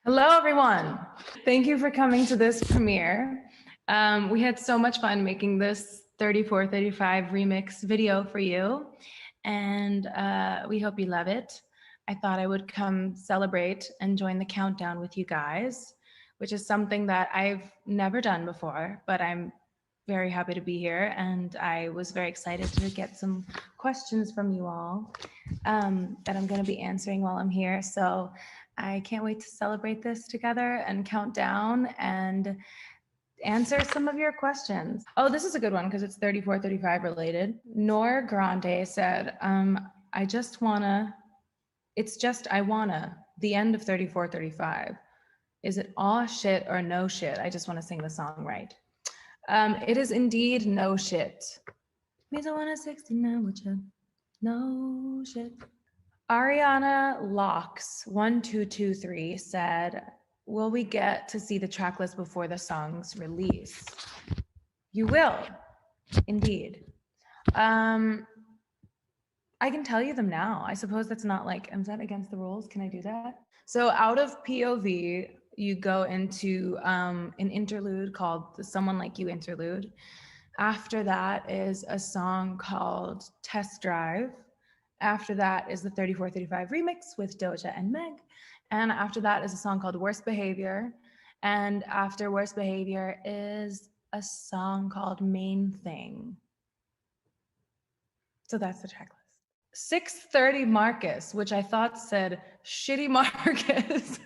Hello, everyone. Thank you for coming to this premiere. We had so much fun making this 3435 remix video for you, and we hope you love it. I thought I would come celebrate and join the countdown with you guys, which is something that I've never done before, but I'm very happy to be here, and I was very excited to get some questions from you all that I'm going to be answering while I'm here. So I can't wait to celebrate this together and count down and answer some of your questions. Oh, this is a good one because it's 3435 related. Nor Grande said, I just wanna, it's just I wanna, the end of 3435. Is it aw shit or no shit? I just wanna sing the song right. It is indeed no shit. Means I wanna 69 with you. No shit. Ariana Locks 1223 said, will we get to see the track list before the song's release? You will, indeed. I can tell you them now. I suppose that's not like, is that against the rules? Can I do that? So out of POV, you go into an interlude called the Someone Like You interlude. After that is a song called Test Drive. After that is the 3435 remix with Doja and Meg. And after that is a song called Worst Behavior. And after Worst Behavior is a song called Main Thing. So that's the checklist. 630 Marcus, which I thought said shitty Marcus,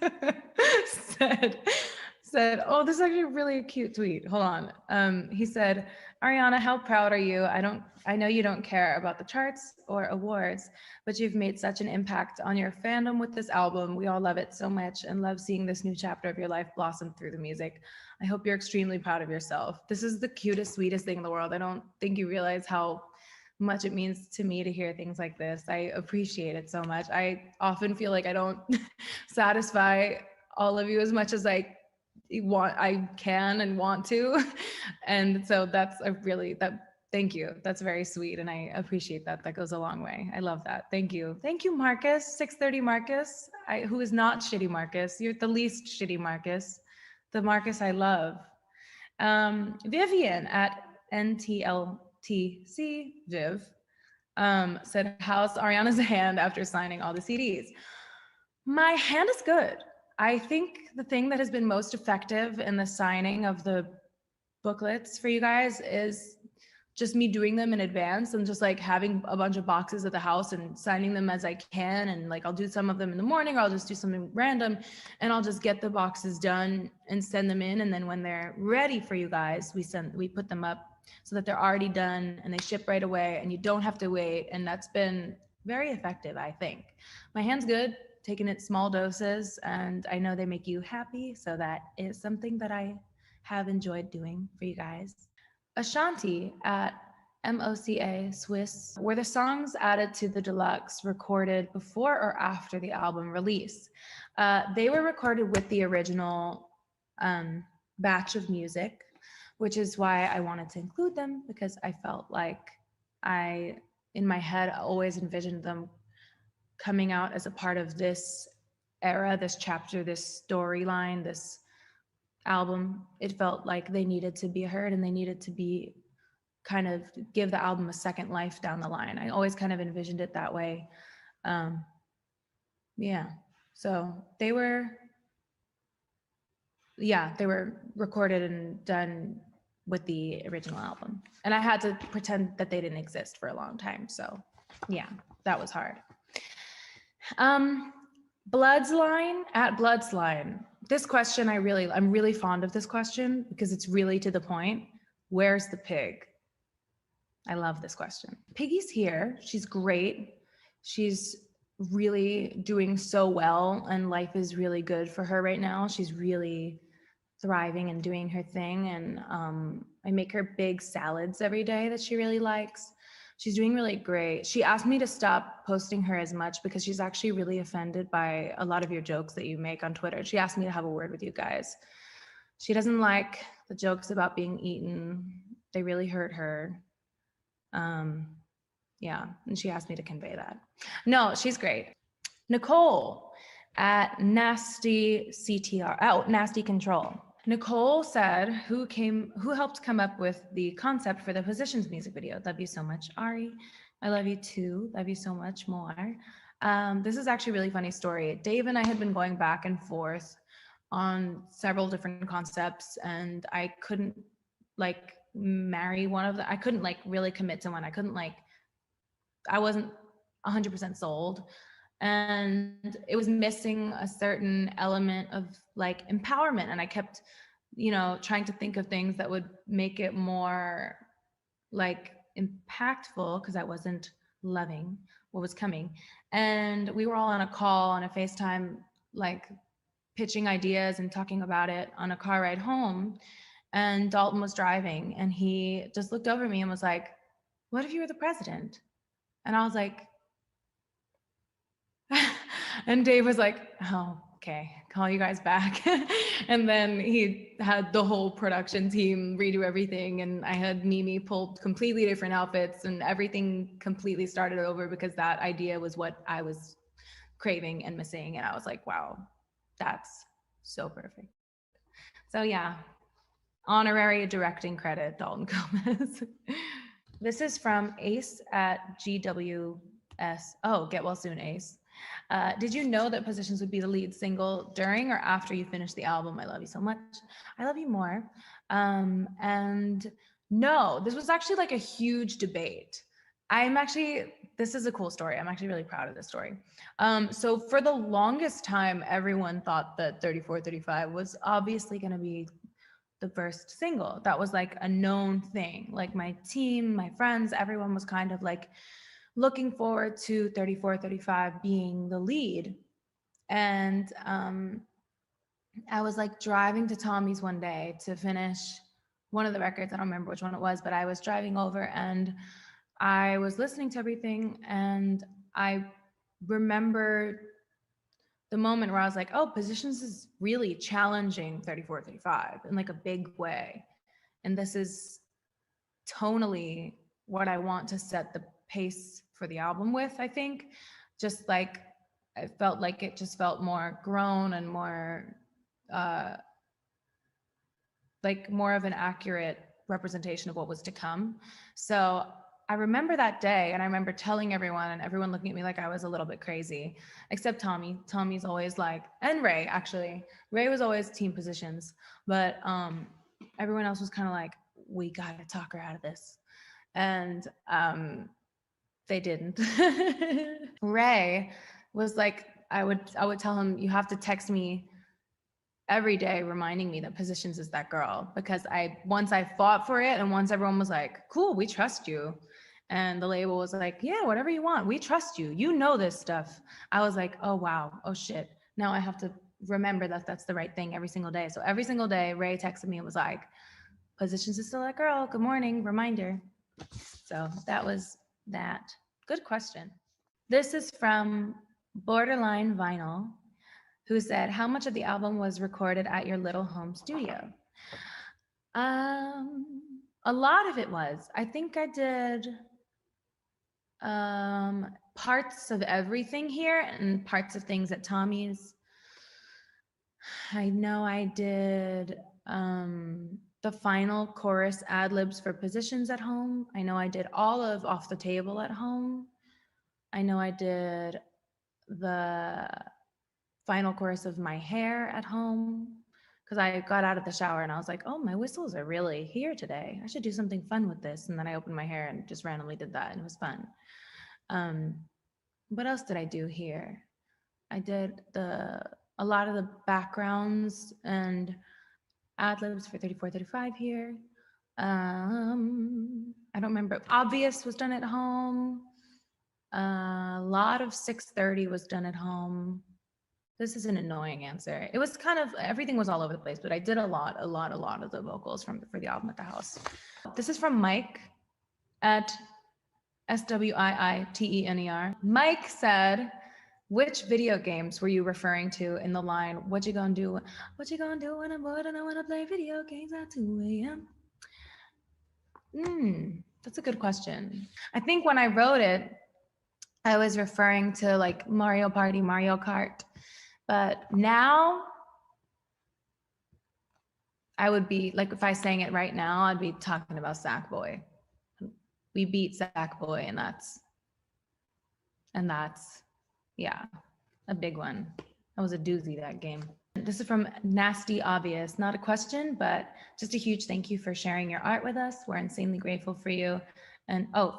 said, oh, this is actually a really cute tweet. Hold on. He said, Ariana, how proud are you? I know you don't care about the charts or awards, but you've made such an impact on your fandom with this album. We all love it so much and love seeing this new chapter of your life blossom through the music. I hope you're extremely proud of yourself. This is the cutest, sweetest thing in the world. I don't think you realize how much it means to me to hear things like this. I appreciate it so much. I often feel like I don't satisfy all of you as much as I can and want to. And so that's thank you. That's very sweet. And I appreciate that. That goes a long way. I love that. Thank you. Thank you, Marcus, 630 Marcus, who is not shitty Marcus. You're the least shitty Marcus, the Marcus I love. Vivian at NTLTC Viv said, how's Ariana's hand after signing all the CDs? My hand is good. I think the thing that has been most effective in the signing of the booklets for you guys is just me doing them in advance and just like having a bunch of boxes at the house and signing them as I can. And like, I'll do some of them in the morning, or I'll just do something random and I'll just get the boxes done and send them in. And then when they're ready for you guys, we put them up so that they're already done and they ship right away and you don't have to wait. And that's been very effective, I think. My hand's good, taking it small doses, and I know they make you happy. So that is something that I have enjoyed doing for you guys. Ashanti at MOCA Swiss, were the songs added to the deluxe recorded before or after the album release? They were recorded with the original batch of music, which is why I wanted to include them, because I felt like in my head, always envisioned them coming out as a part of this era, this chapter, this storyline, this album. It felt like they needed to be heard and they needed to be kind of give the album a second life down the line. I always kind of envisioned it that way. Yeah, so they were recorded and done with the original album. And I had to pretend that they didn't exist for a long time. So yeah, that was hard. Bloodsline at Bloodsline. This question, I'm really fond of this question because it's really to the point. Where's the pig? I love this question. Piggy's here. She's great. She's really doing so well and life is really good for her right now. She's really thriving and doing her thing. And I make her big salads every day that she really likes. She's doing really great. She asked me to stop posting her as much because she's actually really offended by a lot of your jokes that you make on Twitter. She asked me to have a word with you guys. She doesn't like the jokes about being eaten. They really hurt her. Yeah, and she asked me to convey that. No, she's great. Nicole at Nasty CTR. Oh, Nasty Control. Nicole said, who helped come up with the concept for the Positions music video? Love you so much, Ari. I love you too. Love you so much more. This is actually a really funny story. Dave and I had been going back and forth on several different concepts, and I couldn't like marry one of them. I couldn't like really commit to one. I wasn't 100% sold. And it was missing a certain element of like empowerment. And I kept, trying to think of things that would make it more like impactful, because I wasn't loving what was coming. And we were all on a call, on a FaceTime, like pitching ideas and talking about it on a car ride home. And Dalton was driving, and he just looked over at me and was like, "What if you were the president?" And I was like, and Dave was like, "Oh, okay, call you guys back." And then he had the whole production team redo everything. And I had Mimi pull completely different outfits, and everything completely started over, because that idea was what I was craving and missing. And I was like, wow, that's so perfect. So yeah, honorary directing credit, Dalton Gomez. This is from Ace at GWS. Oh, get well soon, Ace. Did you know that Positions would be the lead single during or after you finished the album? I love you so much. I love you more. And no, this was actually like a huge debate. This is a cool story. I'm actually really proud of this story. So for the longest time, everyone thought that 3435 was obviously going to be the first single. That was like a known thing. Like my team, my friends, everyone was kind of like looking forward to 3435 being the lead. And I was like driving to Tommy's one day to finish one of the records. I don't remember which one it was, but I was driving over and I was listening to everything, and I remember the moment where I was like, oh, Positions is really challenging 3435 in like a big way. And this is tonally what I want to set the pace for the album with, I think. Just like, I felt like it just felt more grown and more like more of an accurate representation of what was to come. So I remember that day, and I remember telling everyone, and everyone looking at me like I was a little bit crazy, except Tommy. Tommy's always like, and Ray, actually. Ray was always team Positions, but everyone else was kind of like, we got to talk her out of this. And they didn't. Ray was like, I would tell him, you have to text me every day reminding me that Positions is that girl, because once I fought for it, and once everyone was like, cool, we trust you, and the label was like, yeah, whatever you want, we trust you, you know this stuff, I was like, oh wow, oh shit, now I have to remember that that's the right thing every single day. So every single day Ray texted me and was like, Positions is still that girl, good morning, reminder. So that was that. Good question. This is from Borderline Vinyl, who said, how much of the album was recorded at your little home studio? A lot of it was. I think I did parts of everything here and parts of things at Tommy's. I know I did the final chorus ad-libs for Positions at home. I know I did all of Off the Table at home. I know I did the final chorus of My Hair at home, because I got out of the shower and I was like, oh, my whistles are really here today. I should do something fun with this. And then I opened my hair and just randomly did that, and it was fun. What else did I do here? I did a lot of the backgrounds and ad-libs for 3435 here. I don't remember. Obvious was done at home. A lot of 630 was done at home. This is an annoying answer. It was kind of, everything was all over the place, but I did a lot of the vocals for the album at the house. This is from Mike at SWIITENER. Mike said, which video games were you referring to in the line, what you gonna do? What you gonna do when I'm bored and I wanna play video games at 2 a.m.? That's a good question. I think when I wrote it, I was referring to like Mario Party, Mario Kart, But now I would be like, if I sang it right now, I'd be talking about Sackboy. We beat Sackboy, and that's, yeah, a big one. That was a doozy, that game. This is from Nasty Obvious. Not a question, but just a huge thank you for sharing your art with us. We're insanely grateful for you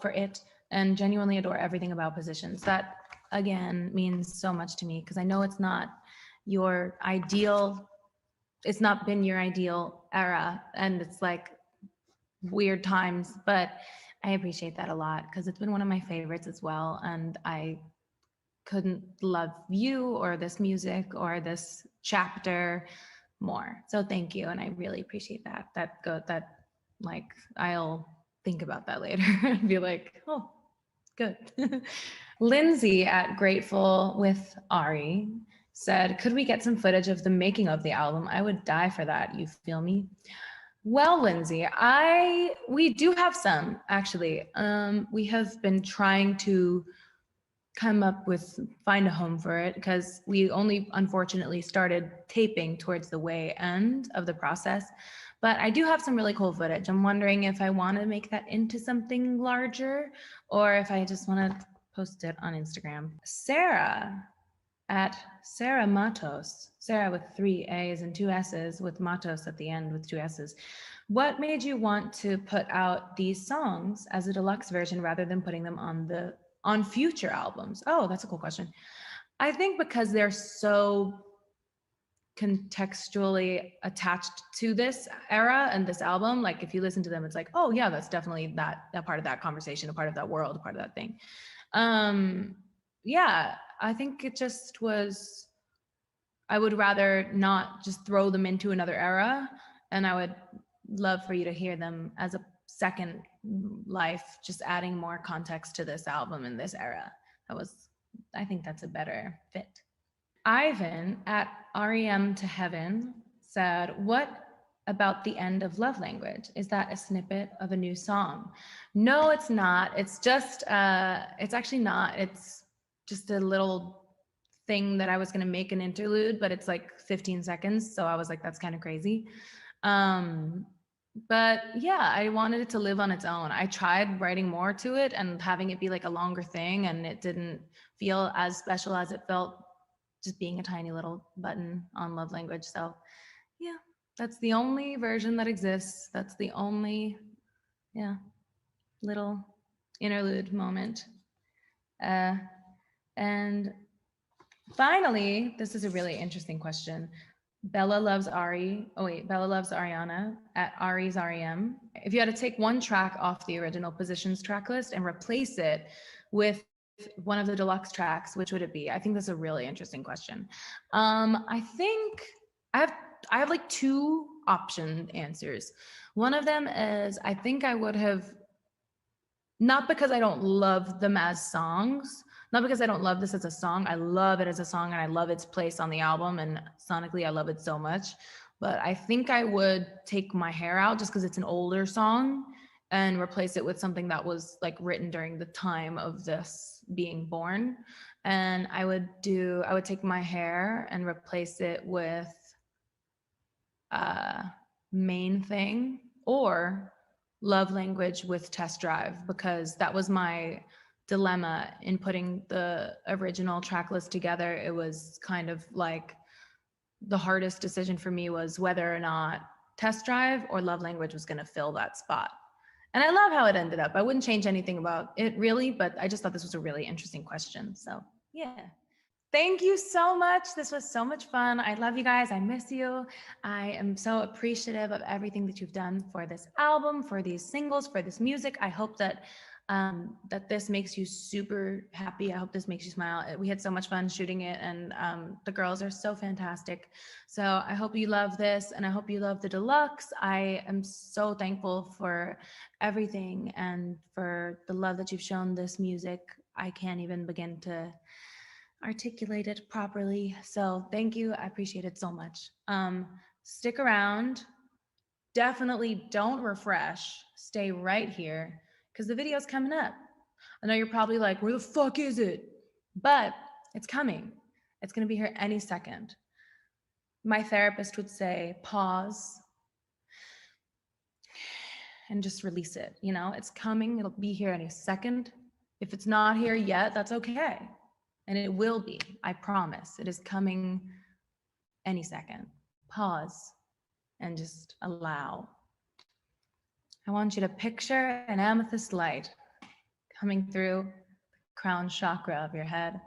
for it, and genuinely adore everything about Positions. That, again, means so much to me because I know it's not your ideal, it's not been your ideal era, and it's like weird times, but I appreciate that a lot because it's been one of my favorites as well. And I couldn't love you or this music or this chapter more. So thank you. And I really appreciate that. Like, I'll think about that later and be like, oh, good. Lindsay at Grateful with Ari said, could we get some footage of the making of the album? I would die for that. You feel me? Well, Lindsay, we do have some actually. We have been trying to find a home for it because we only unfortunately started taping towards the way end of the process. But I do have some really cool footage. I'm wondering if I want to make that into something larger or if I just want to post it on Instagram. Sarah at Sarah Matos, Sarah with 3 A's and 2 S's with Matos at the end with 2 S's. What made you want to put out these songs as a deluxe version rather than putting them on future albums? Oh, that's a cool question. I think because they're so contextually attached to this era and this album. Like if you listen to them, it's like, oh yeah, that's definitely that part of that conversation, a part of that world, a part of that thing. Yeah, I think it just was, I would rather not just throw them into another era, and I would love for you to hear them as a second life, just adding more context to this album in this era. I think that's a better fit. Ivan at REM to Heaven said, what about the end of Love Language? Is that a snippet of a new song? No, it's not. It's just, it's actually not. It's just a little thing that I was going to make an interlude, but it's like 15 seconds. So I was like, that's kind of crazy. But yeah, I wanted it to live on its own. I tried writing more to it and having it be like a longer thing, and it didn't feel as special as it felt just being a tiny little button on Love Language. So yeah, that's the only version that exists. That's the only, yeah, little interlude moment. And finally, this is a really interesting question. Bella loves Ariana at Ari's REM. If you had to take one track off the original Positions track list and replace it with one of the deluxe tracks, which would it be? I think that's a really interesting question. I think I have like two option answers. One of them is I think I would have, not because I don't love them as songs, not because I don't love this as a song. I love it as a song and I love its place on the album, and sonically I love it so much. But I think I would take My Hair Out just because it's an older song and replace it with something that was like written during the time of this being born. And I would take My Hair and replace it with Main Thing or Love Language with Test Drive, because that was my dilemma in putting the original track list together. It was kind of like the hardest decision for me was whether or not Test Drive or Love Language was going to fill that spot. And I love how it ended up. I wouldn't change anything about it really, but I just thought this was a really interesting question. So yeah. Thank you so much. This was so much fun. I love you guys. I miss you. I am so appreciative of everything that you've done for this album, for these singles, for this music. I hope that that this makes you super happy. I hope this makes you smile. We had so much fun shooting it, and the girls are so fantastic. So I hope you love this, and I hope you love the deluxe. I am so thankful for everything and for the love that you've shown this music. I can't even begin to articulate it properly. So thank you. I appreciate it so much. Stick around. Definitely don't refresh. Stay right here because the video's coming up. I know you're probably like, where the fuck is it? But it's coming. It's going to be here any second. My therapist would say, pause and just release it. You know, it's coming. It'll be here any second. If it's not here yet, that's okay. And it will be, I promise. It is coming any second. Pause and just allow. I want you to picture an amethyst light coming through the crown chakra of your head.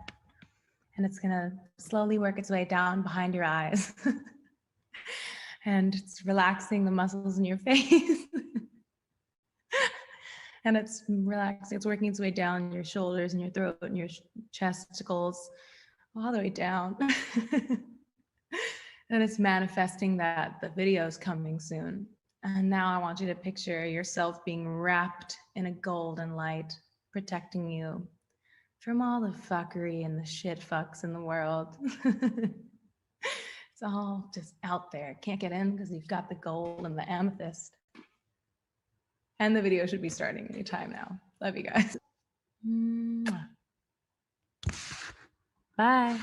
And it's going to slowly work its way down behind your eyes. And it's relaxing the muscles in your face. And it's relaxing, it's working its way down your shoulders and your throat and your chesticles, all the way down. And it's manifesting that the video is coming soon. And now I want you to picture yourself being wrapped in a golden light, protecting you from all the fuckery and the shit fucks in the world. It's all just out there. Can't get in because you've got the gold and the amethyst. And the video should be starting anytime now. Love you guys. Bye.